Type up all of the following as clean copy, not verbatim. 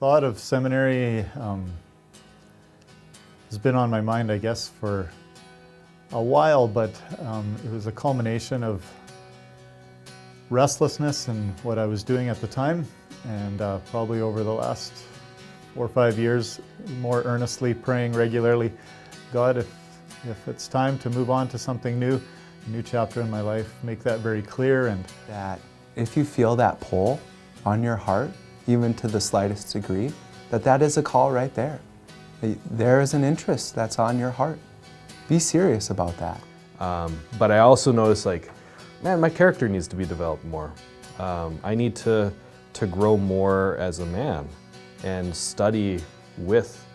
thought of seminary has been on my mind, I guess, for a while, but it was a culmination of restlessness in what I was doing at the time, and probably over the last 4 or 5 years, more earnestly praying regularly, God, if it's time to move on to something new, a new chapter in my life, make that very clear. And that if you feel that pull on your heart, even to the slightest degree, that is a call right there. There is an interest that's on your heart. Be serious about that. But I also notice, like, man, my character needs to be developed more. I need to grow more as a man and study with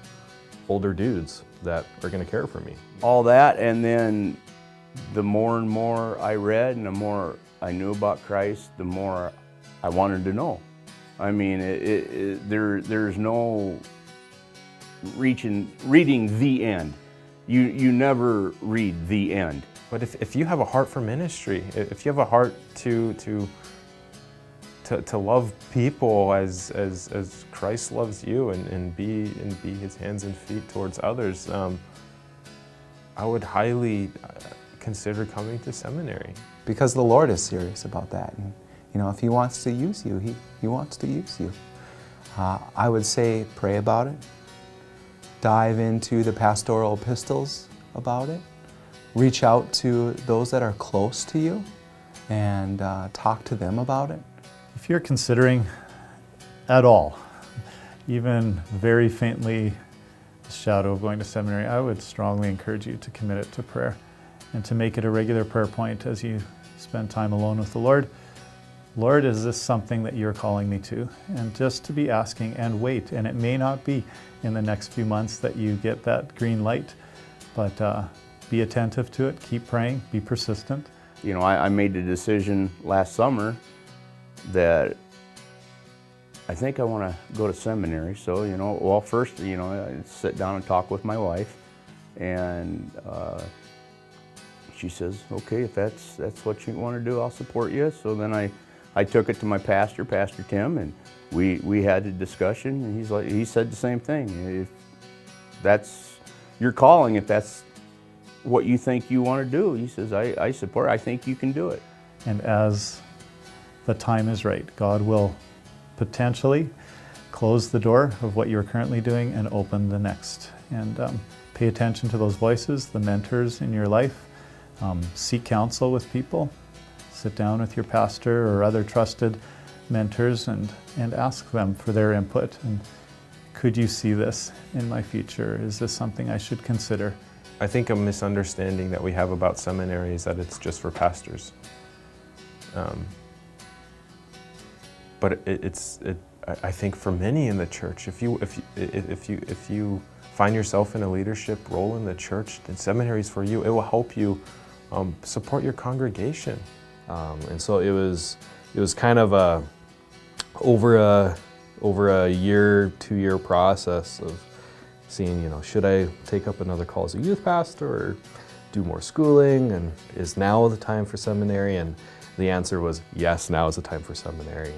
older dudes that are going to care for me. All that, and then the more and more I read and the more I knew about Christ, the more I wanted to know. I mean, there's no reading the end. You never read the end. But if you have a heart for ministry, if you have a heart to love people as Christ loves you and be His hands and feet towards others, I would highly consider coming to seminary. Because the Lord is serious about that. And, you know, if He wants to use you, He wants to use you. I would say pray about it. Dive into the pastoral epistles about it. Reach out to those that are close to you and talk to them about it. if you're considering at all, even very faintly, the shadow of going to seminary, I would strongly encourage you to commit it to prayer and to make it a regular prayer point as you spend time alone with the Lord. Lord, is this something that you're calling me to? And just to be asking and wait. And it may not be in the next few months that you get that green light, but be attentive to it, keep praying, be persistent. You know, I made the decision last summer that I think I want to go to seminary. So, you know, well, first, you know, I sit down and talk with my wife, and she says, okay, if that's what you want to do, I'll support you. So then I took it to my pastor, Pastor Tim, and we had a discussion, and he said the same thing. If that's your calling, if that's what you think you want to do, he says, I support, I think you can do it. And as the time is right, God will potentially close the door of what you're currently doing and open the next. And pay attention to those voices, the mentors in your life. Seek counsel with people. Sit down with your pastor or other trusted mentors and ask them for their input. And could you see this in my future? Is this something I should consider? I think a misunderstanding that we have about seminary is that it's just for pastors. But I think for many in the church, if you find yourself in a leadership role in the church, then seminary is for you. It will help you support your congregation. And so it was kind of over a year, 2-year process of seeing, you know, should I take up another call as a youth pastor or do more schooling, and is now the time for seminary? And the answer was yes, now is the time for seminary.